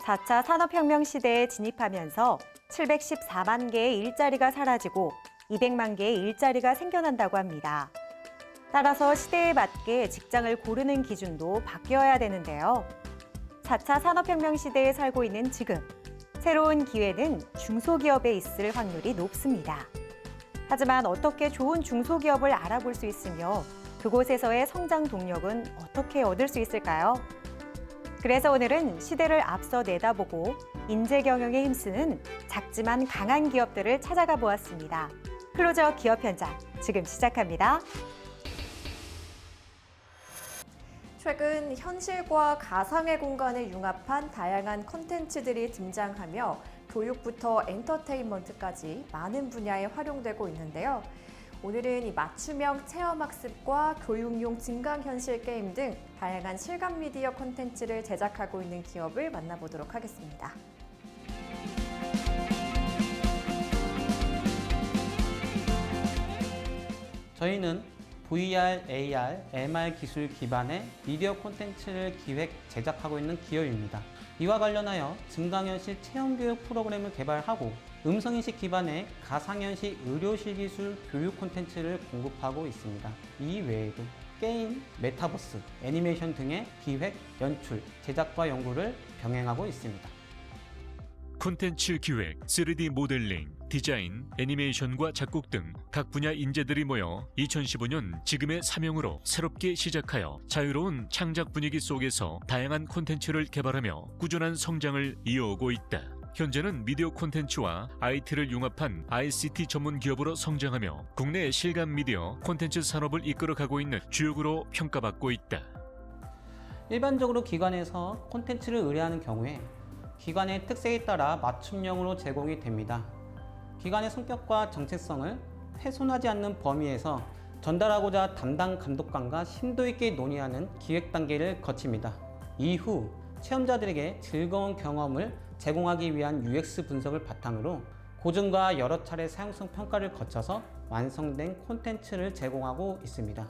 4차 산업혁명 시대에 진입하면서 714만 개의 일자리가 사라지고 200만 개의 일자리가 생겨난다고 합니다. 따라서 시대에 맞게 직장을 고르는 기준도 바뀌어야 되는데요. 4차 산업혁명 시대에 살고 있는 지금, 새로운 기회는 중소기업에 있을 확률이 높습니다. 하지만 어떻게 좋은 중소기업을 알아볼 수 있으며 그곳에서의 성장 동력은 어떻게 얻을 수 있을까요? 그래서 오늘은 시대를 앞서 내다보고 인재 경영에 힘쓰는 작지만 강한 기업들을 찾아가 보았습니다. 클로저 기업 현장, 지금 시작합니다. 최근 현실과 가상의 공간을 융합한 다양한 콘텐츠들이 등장하며 교육부터 엔터테인먼트까지 많은 분야에 활용되고 있는데요. 오늘은 이 맞춤형 체험학습과 교육용 증강현실 게임 등 다양한 실감 미디어 콘텐츠를 제작하고 있는 기업을 만나보도록 하겠습니다. 저희는 VR, AR, MR 기술 기반의 미디어 콘텐츠를 기획, 제작하고 있는 기업입니다. 이와 관련하여 증강현실 체험교육 프로그램을 개발하고 음성인식 기반의 가상현실 의료실 기술 교육 콘텐츠를 공급하고 있습니다. 이 외에도 게임, 메타버스, 애니메이션 등의 기획, 연출, 제작과 연구를 병행하고 있습니다. 콘텐츠 기획, 3D 모델링, 디자인, 애니메이션과 작곡 등 각 분야 인재들이 모여 2015년 지금의 사명으로 새롭게 시작하여 자유로운 창작 분위기 속에서 다양한 콘텐츠를 개발하며 꾸준한 성장을 이어오고 있다. 현재는 미디어 콘텐츠와 IT를 융합한 ICT 전문 기업으로 성장하며 국내 실감 미디어 콘텐츠 산업을 이끌어가고 있는 주역으로 평가받고 있다. 일반적으로 기관에서 콘텐츠를 의뢰하는 경우에 기관의 특색에 따라 맞춤형으로 제공이 됩니다. 기관의 성격과 정체성을 훼손하지 않는 범위에서 전달하고자 담당 감독관과 심도 있게 논의하는 기획 단계를 거칩니다. 이후 체험자들에게 즐거운 경험을 제공하기 위한 UX 분석을 바탕으로 고증과 여러 차례 사용성 평가를 거쳐서 완성된 콘텐츠를 제공하고 있습니다.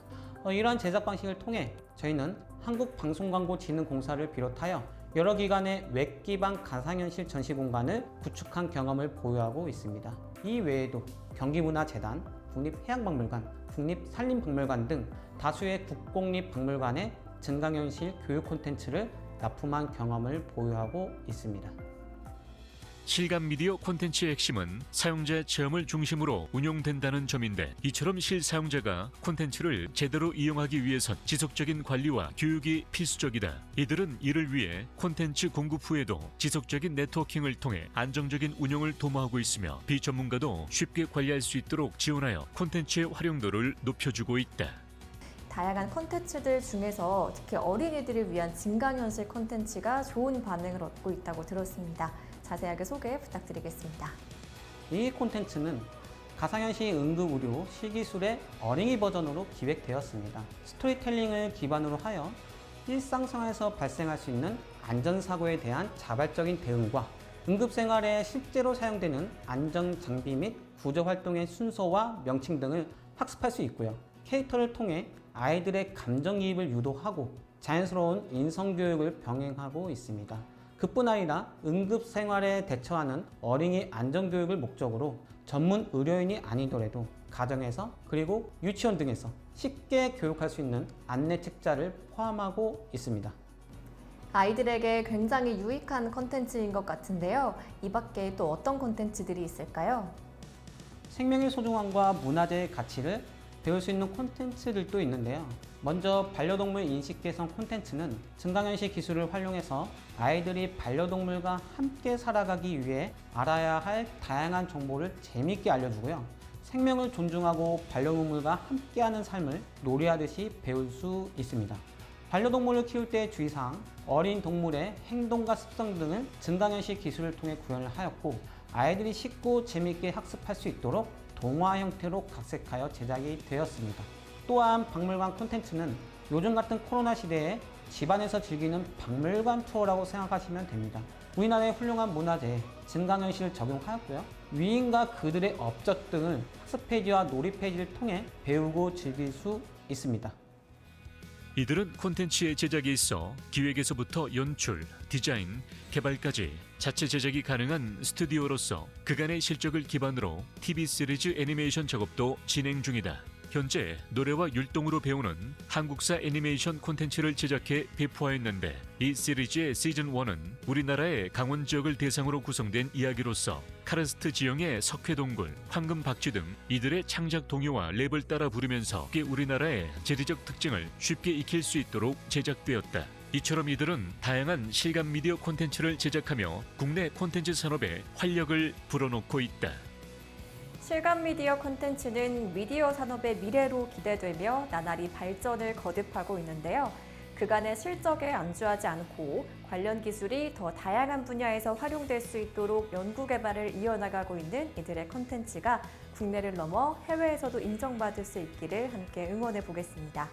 이러한 제작 방식을 통해 저희는 한국방송광고진흥공사를 비롯하여 여러 기관의 웹 기반 가상현실 전시 공간을 구축한 경험을 보유하고 있습니다. 이 외에도 경기문화재단, 국립해양박물관, 국립산림박물관 등 다수의 국공립박물관의 증강현실 교육 콘텐츠를 납품한 경험을 보유하고 있습니다. 실감 미디어 콘텐츠의 핵심은 사용자 체험을 중심으로 운용된다는 점인데, 이처럼 실사용자가 콘텐츠를 제대로 이용하기 위해선 지속적인 관리와 교육이 필수적이다. 이들은 이를 위해 콘텐츠 공급 후에도 지속적인 네트워킹을 통해 안정적인 운영을 도모하고 있으며 비전문가도 쉽게 관리할 수 있도록 지원하여 콘텐츠의 활용도를 높여주고 있다. 다양한 콘텐츠들 중에서 특히 어린이들을 위한 증강현실 콘텐츠가 좋은 반응을 얻고 있다고 들었습니다. 자세하게 소개 부탁드리겠습니다. 이 콘텐츠는 가상현실 응급의료 실기술의 어린이 버전으로 기획되었습니다. 스토리텔링을 기반으로 하여 일상생활에서 발생할 수 있는 안전사고에 대한 자발적인 대응과 응급생활에 실제로 사용되는 안전장비 및 구조활동의 순서와 명칭 등을 학습할 수 있고요. 캐릭터를 통해 아이들의 감정이입을 유도하고 자연스러운 인성교육을 병행하고 있습니다. 그뿐 아니라 응급생활에 대처하는 어린이 안전교육을 목적으로 전문 의료인이 아니더라도 가정에서 그리고 유치원 등에서 쉽게 교육할 수 있는 안내 책자를 포함하고 있습니다. 아이들에게 굉장히 유익한 콘텐츠인 것 같은데요. 이 밖에 또 어떤 콘텐츠들이 있을까요? 생명의 소중함과 문화재의 가치를 배울 수 있는 콘텐츠들도 있는데요. 먼저 반려동물 인식 개선 콘텐츠는 증강현실 기술을 활용해서 아이들이 반려동물과 함께 살아가기 위해 알아야 할 다양한 정보를 재미있게 알려주고요. 생명을 존중하고 반려동물과 함께하는 삶을 놀이하듯이 배울 수 있습니다. 반려동물을 키울 때의 주의사항, 어린 동물의 행동과 습성 등을 증강현실 기술을 통해 구현을 하였고, 아이들이 쉽고 재미있게 학습할 수 있도록 동화 형태로 각색하여 제작이 되었습니다. 또한 박물관 콘텐츠는 요즘 같은 코로나 시대에 집안에서 즐기는 박물관 투어라고 생각하시면 됩니다. 우리나라의 훌륭한 문화재에 증강현실을 적용하였고요. 위인과 그들의 업적 등을 학습 페이지와 놀이 페이지를 통해 배우고 즐길 수 있습니다. 이들은 콘텐츠의 제작에 있어 기획에서부터 연출, 디자인, 개발까지 자체 제작이 가능한 스튜디오로서 그간의 실적을 기반으로 TV 시리즈 애니메이션 작업도 진행 중이다. 현재 노래와 율동으로 배우는 한국사 애니메이션 콘텐츠를 제작해 배포하였는데 이 시리즈의 시즌 1은 우리나라의 강원 지역을 대상으로 구성된 이야기로서 카르스트 지형의 석회동굴, 황금박쥐 등 이들의 창작 동요와 랩을 따라 부르면서 우리나라의 지리적 특징을 쉽게 익힐 수 있도록 제작되었다. 이처럼 이들은 다양한 실감 미디어 콘텐츠를 제작하며 국내 콘텐츠 산업에 활력을 불어넣고 있다. 실감 미디어 콘텐츠는 미디어 산업의 미래로 기대되며 나날이 발전을 거듭하고 있는데요. 그간의 실적에 안주하지 않고 관련 기술이 더 다양한 분야에서 활용될 수 있도록 연구 개발을 이어나가고 있는 이들의 콘텐츠가 국내를 넘어 해외에서도 인정받을 수 있기를 함께 응원해 보겠습니다.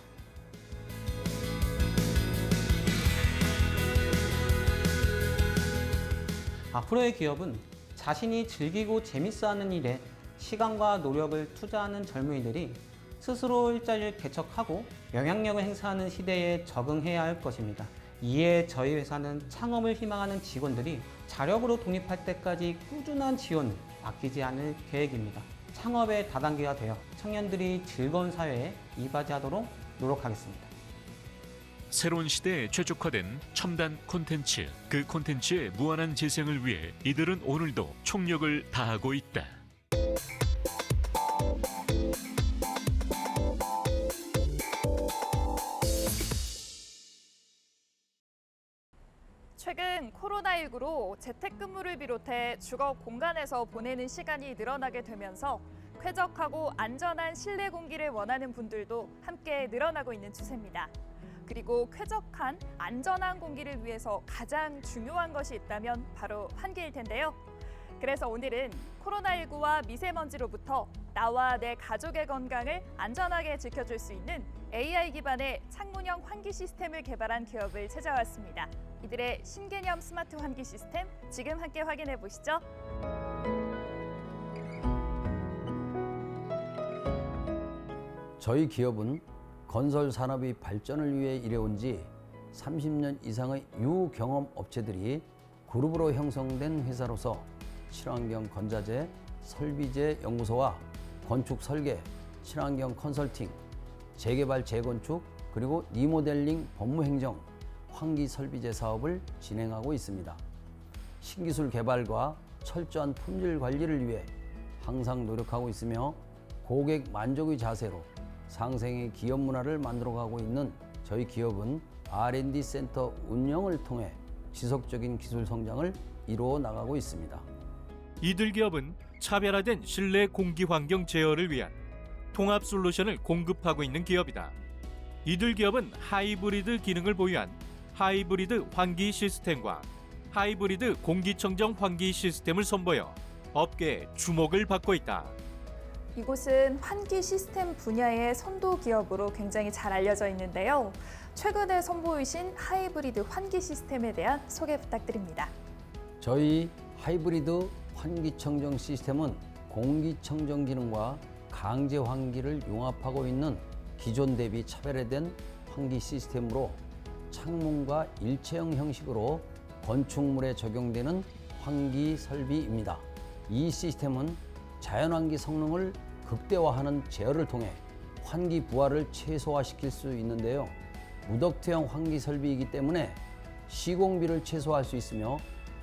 앞으로의 기업은 자신이 즐기고 재밌어하는 일에 시간과 노력을 투자하는 젊은이들이 스스로 일자리를 개척하고 영향력을 행사하는 시대에 적응해야 할 것입니다. 이에 저희 회사는 창업을 희망하는 직원들이 자력으로 독립할 때까지 꾸준한 지원을 아끼지 않을 계획입니다. 창업의 다단계가 되어 청년들이 즐거운 사회에 이바지하도록 노력하겠습니다. 새로운 시대에 최적화된 첨단 콘텐츠, 그 콘텐츠의 무한한 재생을 위해 이들은 오늘도 총력을 다하고 있다. 최근 코로나19로 재택근무를 비롯해 주거 공간에서 보내는 시간이 늘어나게 되면서 쾌적하고 안전한 실내 공기를 원하는 분들도 함께 늘어나고 있는 추세입니다. 그리고 쾌적한 안전한 공기를 위해서 가장 중요한 것이 있다면 바로 환기일 텐데요. 그래서 오늘은 코로나19와 미세먼지로부터 나와 내 가족의 건강을 안전하게 지켜줄 수 있는 AI 기반의 창문형 환기 시스템을 개발한 기업을 찾아왔습니다. 이들의 신개념 스마트 환기 시스템 지금 함께 확인해 보시죠. 저희 기업은 건설 산업의 발전을 위해 일해온 지 30년 이상의 유경험 업체들이 그룹으로 형성된 회사로서 친환경 건자재, 설비재 연구소와 건축 설계, 친환경 컨설팅, 재개발 재건축, 그리고 리모델링 법무행정, 환기 설비재 사업을 진행하고 있습니다. 신기술 개발과 철저한 품질 관리를 위해 항상 노력하고 있으며 고객 만족의 자세로 상생의 기업 문화를 만들어가고 있는 저희 기업은 R&D 센터 운영을 통해 지속적인 기술 성장을 이루어 나가고 있습니다. 이들 기업은 차별화된 실내 공기 환경 제어를 위한 통합 솔루션을 공급하고 있는 기업이다. 이들 기업은 하이브리드 기능을 보유한 하이브리드 환기 시스템과 하이브리드 공기청정 환기 시스템을 선보여 업계의 주목을 받고 있다. 이곳은 환기 시스템 분야의 선도 기업으로 굉장히 잘 알려져 있는데요. 최근에 선보이신 하이브리드 환기 시스템에 대한 소개 부탁드립니다. 저희 하이브리드 환기청정 시스템은 공기청정 기능과 강제 환기를 융합하고 있는 기존 대비 차별화된 환기 시스템으로 창문과 일체형 형식으로 건축물에 적용되는 환기 설비입니다. 이 시스템은 자연환기 성능을 극대화하는 제어를 통해 환기 부하를 최소화시킬 수 있는데요. 무덕트형 환기 설비이기 때문에 시공비를 최소화할 수 있으며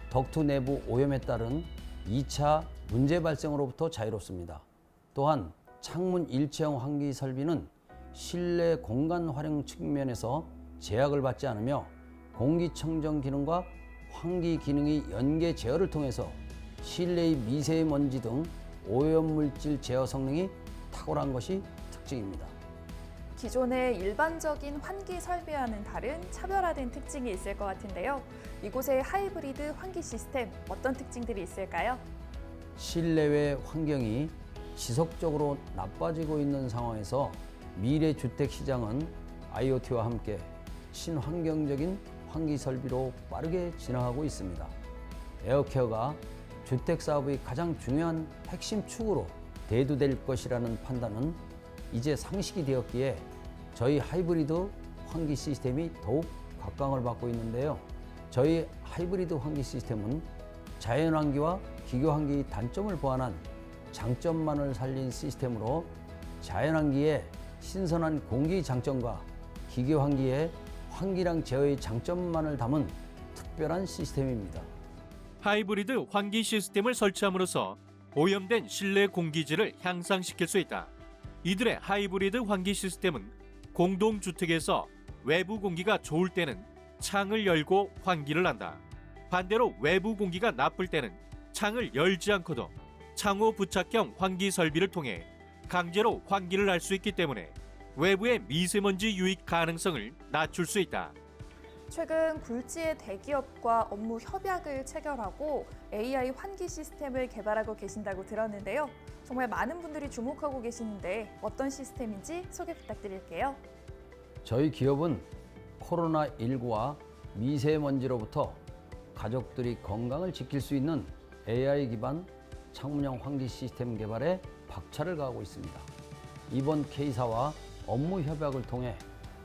덕트 내부 오염에 따른 2차 문제 발생으로부터 자유롭습니다. 또한 창문 일체형 환기 설비는 실내 공간 활용 측면에서 제약을 받지 않으며 공기청정 기능과 환기 기능의 연계 제어를 통해서 실내의 미세먼지 등 오염물질 제어 성능이 탁월한 것이 특징입니다. 기존의 일반적인 환기 설비와는 다른 차별화된 특징이 있을 것 같은데요. 이곳의 하이브리드 환기 시스템 어떤 특징들이 있을까요? 실내외 환경이 지속적으로 나빠지고 있는 상황에서 미래 주택 시장은 IoT와 함께 친환경적인 환기 설비로 빠르게 진화하고 있습니다. 에어케어가 주택 사업의 가장 중요한 핵심 축으로 대두될 것이라는 판단은 이제 상식이 되었기에 저희 하이브리드 환기 시스템이 더욱 각광을 받고 있는데요. 저희 하이브리드 환기 시스템은 자연환기와 기교환기 단점을 보완한 장점만을 살린 시스템으로 자연환기의 신선한 공기 장점과 기교환기의 환기량 제어의 장점만을 담은 특별한 시스템입니다. 하이브리드 환기 시스템을 설치함으로써 오염된 실내 공기질을 향상시킬 수 있다. 이들의 하이브리드 환기 시스템은 공동주택에서 외부 공기가 좋을 때는 창을 열고 환기를 한다. 반대로 외부 공기가 나쁠 때는 창을 열지 않고도 창호 부착형 환기 설비를 통해 강제로 환기를 할 수 있기 때문에 외부의 미세먼지 유입 가능성을 낮출 수 있다. 최근 굴지의 대기업과 업무 협약을 체결하고 AI 환기 시스템을 개발하고 계신다고 들었는데요. 정말 많은 분들이 주목하고 계시는데 어떤 시스템인지 소개 부탁드릴게요. 저희 기업은 코로나19와 미세먼지로부터 가족들이 건강을 지킬 수 있는 AI 기반 창문형 환기 시스템 개발에 박차를 가하고 있습니다. 이번 K사와 업무 협약을 통해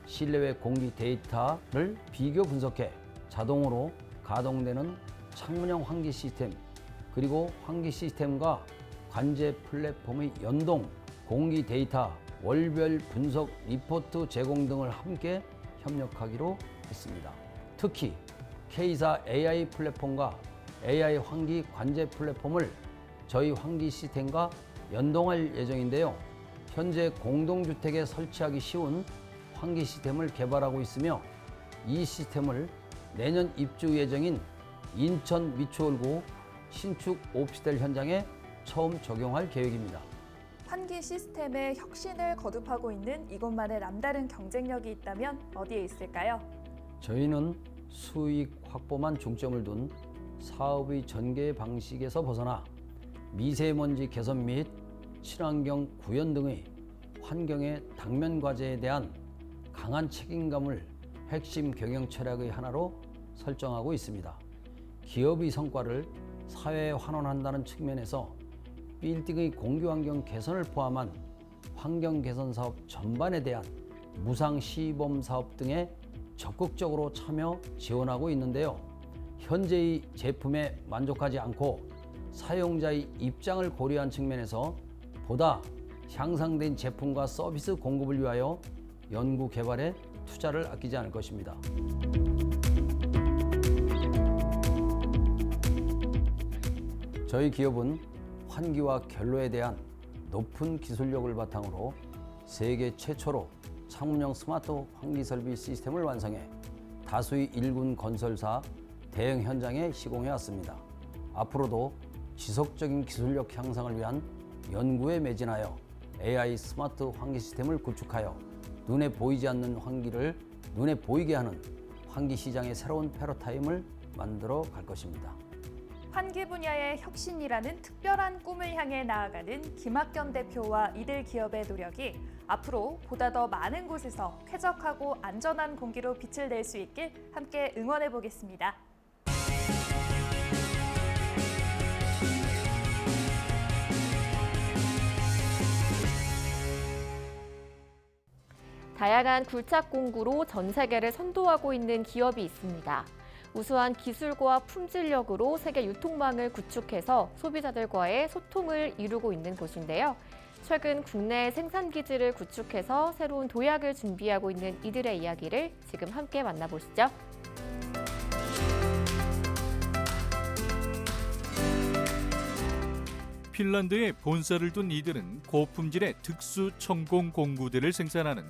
실내외 공기 데이터를 비교 분석해 자동으로 가동되는 창문형 환기 시스템, 그리고 환기 시스템과 관제 플랫폼의 연동, 공기 데이터, 월별 분석 리포트 제공 등을 함께 협력하기로 했습니다. 특히 K사 AI 플랫폼과 AI 환기 관제 플랫폼을 저희 환기 시스템과 연동할 예정인데요. 현재 공동주택에 설치하기 쉬운 환기 시스템을 개발하고 있으며 이 시스템을 내년 입주 예정인 인천 미추홀구 신축 오피스텔 현장에 처음 적용할 계획입니다. 환기 시스템의 혁신을 거듭하고 있는 이곳만의 남다른 경쟁력이 있다면 어디에 있을까요? 저희는 수익 확보만 중점을 둔 사업의 전개 방식에서 벗어나 미세먼지 개선 및 친환경 구현 등의 환경의 당면 과제에 대한 강한 책임감을 핵심 경영 철학의 하나로 설정하고 있습니다. 기업의 성과를 사회에 환원한다는 측면에서 빌딩의 공기 환경 개선을 포함한 환경 개선 사업 전반에 대한 무상 시범 사업 등에 적극적으로 참여 지원하고 있는데요. 현재의 제품에 만족하지 않고 사용자의 입장을 고려한 측면에서 보다 향상된 제품과 서비스 공급을 위하여 연구 개발에 투자를 아끼지 않을 것입니다. 저희 기업은 환기와 결로에 대한 높은 기술력을 바탕으로 세계 최초로 창문형 스마트 환기 설비 시스템을 완성해 다수의 일군 건설사 대형 현장에 시공해 왔습니다. 앞으로도 지속적인 기술력 향상을 위한 연구에 매진하여 AI 스마트 환기 시스템을 구축하여 눈에 보이지 않는 환기를 눈에 보이게 하는 환기 시장의 새로운 패러다임을 만들어 갈 것입니다. 환기 분야의 혁신이라는 특별한 꿈을 향해 나아가는 김학겸 대표와 이들 기업의 노력이 앞으로 보다 더 많은 곳에서 쾌적하고 안전한 공기로 빛을 낼 수 있길 함께 응원해 보겠습니다. 다양한 굴착 공구로 전 세계를 선도하고 있는 기업이 있습니다. 우수한 기술과 품질력으로 세계 유통망을 구축해서 소비자들과의 소통을 이루고 있는 곳인데요. 최근 국내 생산 기지를 구축해서 새로운 도약을 준비하고 있는 이들의 이야기를 지금 함께 만나보시죠. 핀란드에 본사를 둔 이들은 고품질의 특수 천공 공구들을 생산하는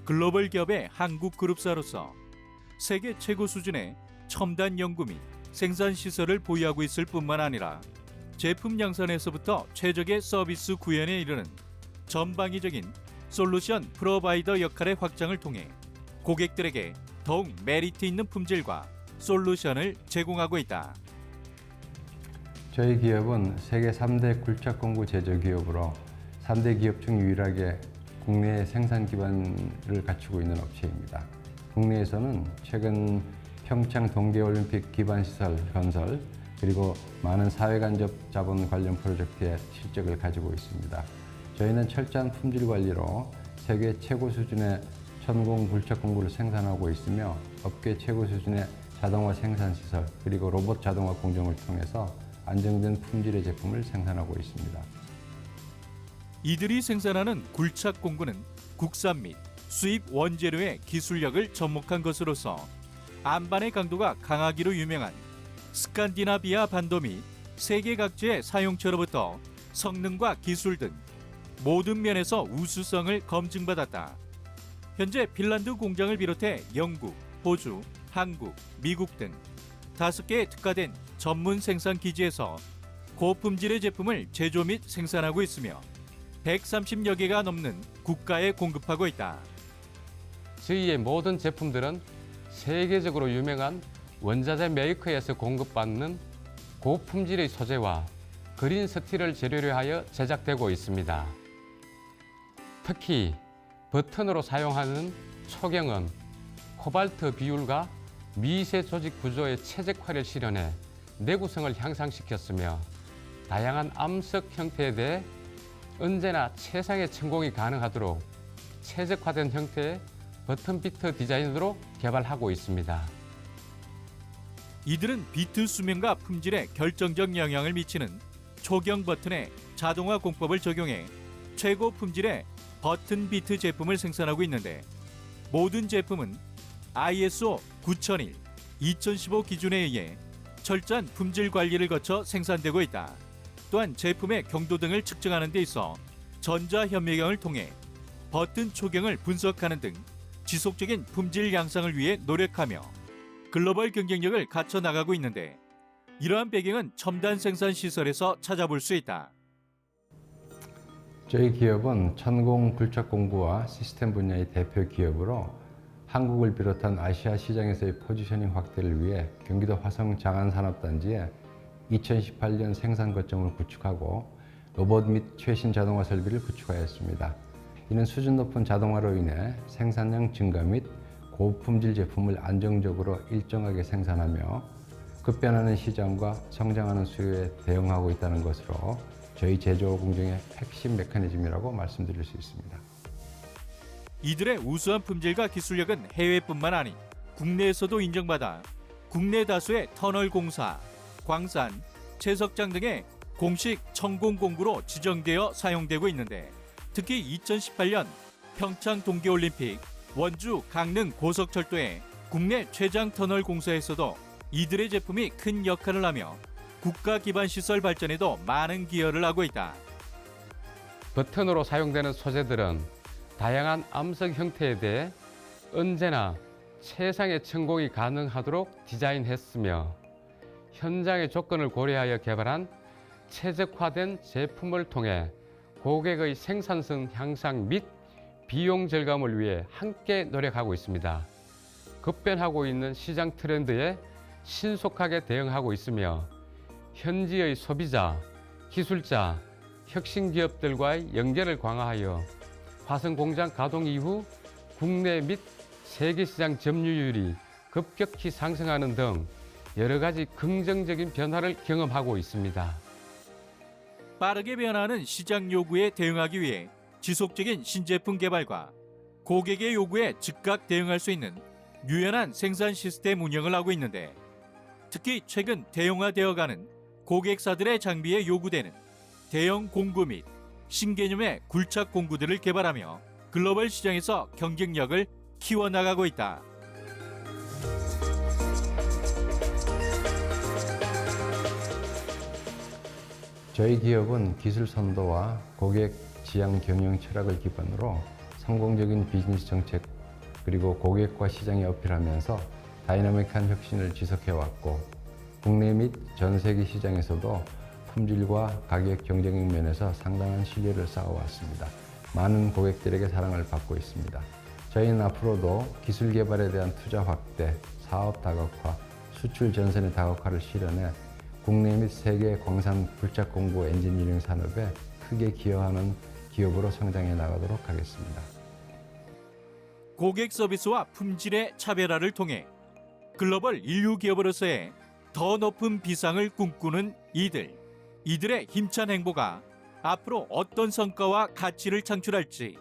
글로벌 기업의 한국 그룹사로서 세계 최고 수준의 첨단 연구 및 생산 시설을 보유하고 있을 뿐만 아니라 제품 양산에서부터 최적의 서비스 구현에 이르는 전방위적인 솔루션 프로바이더 역할의 확장을 통해 고객들에게 더욱 메리트 있는 품질과 솔루션을 제공하고 있다. 저희 기업은 세계 3대 굴착 공구 제조 기업으로 3대 기업 중 유일하게 국내 생산 기반을 갖추고 있는 업체입니다. 국내에서는 최근 평창 동계올림픽 기반시설 건설, 그리고 많은 사회간접 자본 관련 프로젝트에 실적을 가지고 있습니다. 저희는 철저한 품질 관리로 세계 최고 수준의 천공 굴착 공구를 생산하고 있으며 업계 최고 수준의 자동화 생산 시설 그리고 로봇 자동화 공정을 통해서 안정된 품질의 제품을 생산하고 있습니다. 이들이 생산하는 굴착 공구는 국산 및 수입 원재료의 기술력을 접목한 것으로서 안반의 강도가 강하기로 유명한 스칸디나비아 반도 및 세계 각지의 사용처로부터 성능과 기술 등 모든 면에서 우수성을 검증받았다. 현재 핀란드 공장을 비롯해 영국, 호주, 한국, 미국 등 5개의 특화된 전문 생산 기지에서 고품질의 제품을 제조 및 생산하고 있으며 130여 개가 넘는 국가에 공급하고 있다. 저희의 모든 제품들은 세계적으로 유명한 원자재 메이커에서 공급받는 고품질의 소재와 그린 스틸을 재료로 하여 제작되고 있습니다. 특히 버튼으로 사용하는 초경은 코발트 비율과 미세 조직 구조의 최적화를 실현해 내구성을 향상시켰으며 다양한 암석 형태에 대해 언제나 최상의 천공이 가능하도록 최적화된 형태의 버튼 비트 디자인으로 개발하고 있습니다. 이들은 비트 수명과 품질에 결정적 영향을 미치는 초경 버튼의 자동화 공법을 적용해 최고 품질의 버튼 비트 제품을 생산하고 있는데 모든 제품은 ISO 9001, 2015 기준에 의해 철저한 품질 관리를 거쳐 생산되고 있다. 또한 제품의 경도 등을 측정하는 데 있어 전자현미경을 통해 버튼 초경을 분석하는 등 지속적인 품질 향상을 위해 노력하며 글로벌 경쟁력을 갖춰 나가고 있는데 이러한 배경은 첨단 생산 시설에서 찾아볼 수 있다. 저희 기업은 천공 굴착 공구와 시스템 분야의 대표 기업으로 한국을 비롯한 아시아 시장에서의 포지셔닝 확대를 위해 경기도 화성 장안산업단지에 2018년 생산 거점을 구축하고 로봇 및 최신 자동화 설비를 구축하였습니다. 이는 수준 높은 자동화로 인해 생산량 증가 및 고품질 제품을 안정적으로 일정하게 생산하며 급변하는 시장과 성장하는 수요에 대응하고 있다는 것으로 저희 제조 공정의 핵심 메커니즘이라고 말씀드릴 수 있습니다. 이들의 우수한 품질과 기술력은 해외뿐만 아닌 국내에서도 인정받아 국내 다수의 터널 공사, 광산, 채석장 등의 공식 천공 공구로 지정되어 사용되고 있는데 특히 2018년 평창 동계올림픽, 원주 강릉 고속철도의 국내 최장 터널 공사에서도 이들의 제품이 큰 역할을 하며 국가 기반 시설 발전에도 많은 기여를 하고 있다. 버튼으로 사용되는 소재들은 다양한 암석 형태에 대해 언제나 최상의 천공이 가능하도록 디자인했으며 현장의 조건을 고려하여 개발한 최적화된 제품을 통해 고객의 생산성 향상 및 비용 절감을 위해 함께 노력하고 있습니다. 급변하고 있는 시장 트렌드에 신속하게 대응하고 있으며 현지의 소비자, 기술자, 혁신 기업들과의 연결을 강화하여 화성 공장 가동 이후 국내 및 세계 시장 점유율이 급격히 상승하는 등 여러 가지 긍정적인 변화를 경험하고 있습니다. 빠르게 변화하는 시장 요구에 대응하기 위해 지속적인 신제품 개발과 고객의 요구에 즉각 대응할 수 있는 유연한 생산 시스템 운영을 하고 있는데 특히 최근 대형화되어가는 고객사들의 장비에 요구되는 대형 공구 및 신개념의 굴착 공구들을 개발하며 글로벌 시장에서 경쟁력을 키워나가고 있다. 저희 기업은 기술 선도와 고객 지향 경영 철학을 기반으로 성공적인 비즈니스 정책 그리고 고객과 시장에 어필하면서 다이나믹한 혁신을 지속해왔고 국내 및 전 세계 시장에서도 품질과 가격 경쟁력 면에서 상당한 신뢰를 쌓아왔습니다. 많은 고객들에게 사랑을 받고 있습니다. 저희는 앞으로도 기술 개발에 대한 투자 확대, 사업 다각화, 수출 전선의 다각화를 실현해 국내 및 세계 광산 굴착 공구 엔지니어링 산업에 크게 기여하는 기업으로 성장해 나가도록 하겠습니다. 고객 서비스와 품질의 차별화를 통해 글로벌 인류 기업으로서의 더 높은 비상을 꿈꾸는 이들의 힘찬 행보가 앞으로 어떤 성과와 가치를 창출할지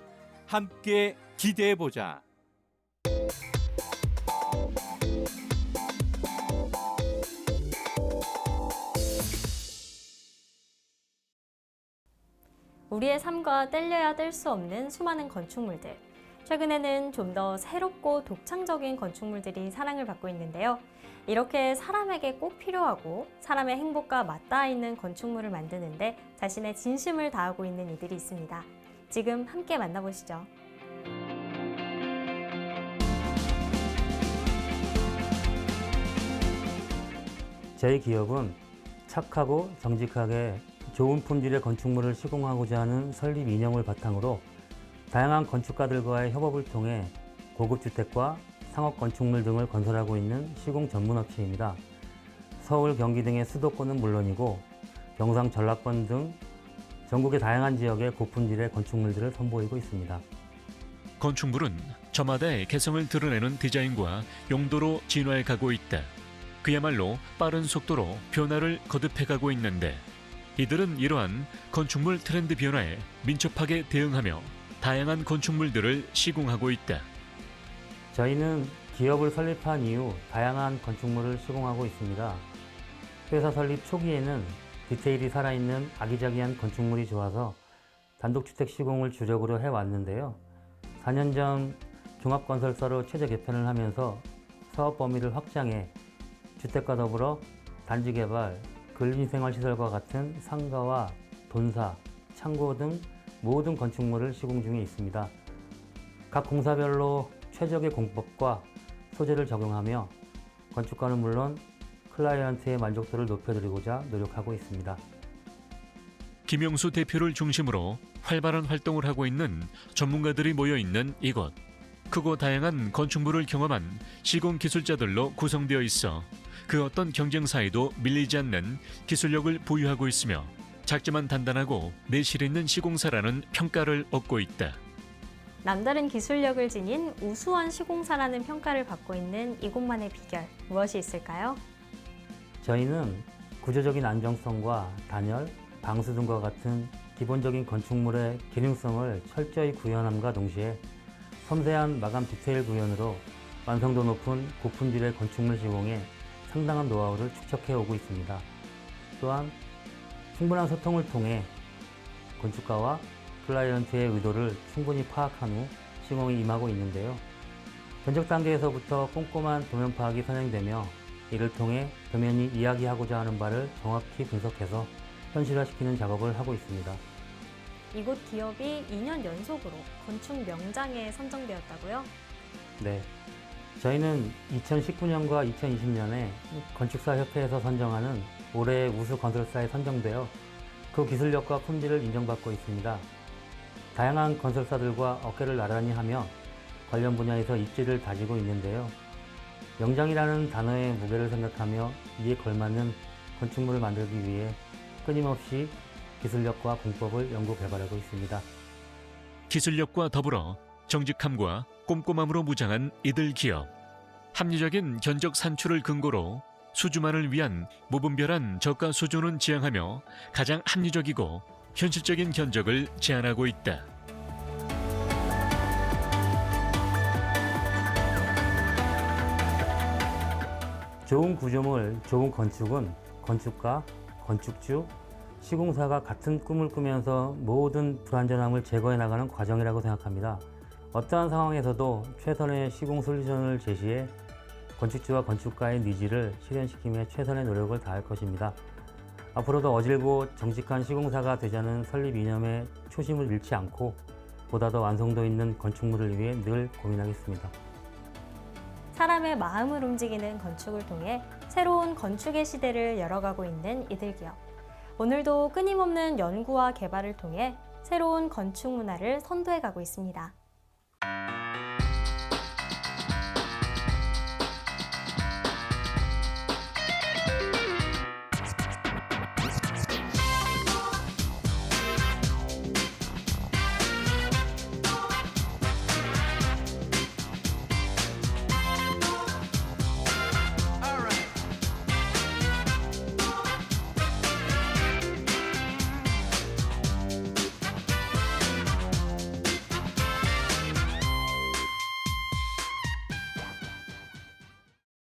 함께 기대해보자. 우리의 삶과 뗄래야 뗄 수 없는 수많은 건축물들. 최근에는 좀 더 새롭고 독창적인 건축물들이 사랑을 받고 있는데요. 이렇게 사람에게 꼭 필요하고 사람의 행복과 맞닿아 있는 건축물을 만드는데 자신의 진심을 다하고 있는 이들이 있습니다. 지금 함께 만나보시죠. 저희 기업은 착하고 정직하게 좋은 품질의 건축물을 시공하고자 하는 설립 이념을 바탕으로 다양한 건축가들과의 협업을 통해 고급 주택과 상업 건축물 등을 건설하고 있는 시공 전문 업체입니다. 서울, 경기 등의 수도권은 물론이고 경상, 전라권 등 전국의 다양한 지역의 고품질의 건축물들을 선보이고 있습니다. 건축물은 저마다의 개성을 드러내는 디자인과 용도로 진화해 가고 있다. 그야말로 빠른 속도로 변화를 거듭해가고 있는데 이들은 이러한 건축물 트렌드 변화에 민첩하게 대응하며 다양한 건축물들을 시공하고 있다. 저희는 기업을 설립한 이후 다양한 건축물을 시공하고 있습니다. 회사 설립 초기에는 디테일이 살아있는 아기자기한 건축물이 좋아서 단독주택 시공을 주력으로 해왔는데요. 4년 전 종합건설사로 체제 개편을 하면서 사업 범위를 확장해 주택과 더불어 단지개발, 근린생활시설과 같은 상가와 돈사, 창고 등 모든 건축물을 시공 중에 있습니다. 각 공사별로 최적의 공법과 소재를 적용하며 건축가는 물론 클라이언트의 만족도를 높여드리고자 노력하고 있습니다. 김영수 대표를 중심으로 활발한 활동을 하고 있는 전문가들이 모여 있는 이곳. 크고 다양한 건축물을 경험한 시공 기술자들로 구성되어 있어 그 어떤 경쟁사에도 밀리지 않는 기술력을 보유하고 있으며 작지만 단단하고 내실 있는 시공사라는 평가를 얻고 있다. 남다른 기술력을 지닌 우수한 시공사라는 평가를 받고 있는 이곳만의 비결, 무엇이 있을까요? 저희는 구조적인 안정성과 단열, 방수 등과 같은 기본적인 건축물의 기능성을 철저히 구현함과 동시에 섬세한 마감 디테일 구현으로 완성도 높은 고품질의 건축물 시공에 상당한 노하우를 축적해 오고 있습니다. 또한 충분한 소통을 통해 건축가와 클라이언트의 의도를 충분히 파악한 후 시공에 임하고 있는데요. 견적 단계에서부터 꼼꼼한 도면 파악이 선행되며 이를 통해 도면이 이야기하고자 하는 바를 정확히 분석해서 현실화시키는 작업을 하고 있습니다. 이곳 기업이 2년 연속으로 건축 명장에 선정되었다고요? 네. 저희는 2019년과 2020년에 건축사협회에서 선정하는 올해의 우수 건설사에 선정되어 그 기술력과 품질을 인정받고 있습니다. 다양한 건설사들과 어깨를 나란히 하며 관련 분야에서 입지를 다지고 있는데요. 명장이라는 단어의 무게를 생각하며 이에 걸맞는 건축물을 만들기 위해 끊임없이 기술력과 공법을 연구 개발하고 있습니다. 기술력과 더불어 정직함과 꼼꼼함으로 무장한 이들 기업. 합리적인 견적 산출을 근거로 수주만을 위한 무분별한 저가 수준은 지향하며 가장 합리적이고 현실적인 견적을 제안하고 있다. 좋은 구조물, 좋은 건축은 건축가, 건축주, 시공사가 같은 꿈을 꾸면서 모든 불완전함을 제거해 나가는 과정이라고 생각합니다. 어떠한 상황에서도 최선의 시공 솔루션을 제시해 건축주와 건축가의 니즈를 실현시키며 최선의 노력을 다할 것입니다. 앞으로도 어질고 정직한 시공사가 되자는 설립 이념에 초심을 잃지 않고 보다 더 완성도 있는 건축물을 위해 늘 고민하겠습니다. 사람의 마음을 움직이는 건축을 통해 새로운 건축의 시대를 열어가고 있는 이들 기업. 오늘도 끊임없는 연구와 개발을 통해 새로운 건축 문화를 선도해가고 있습니다.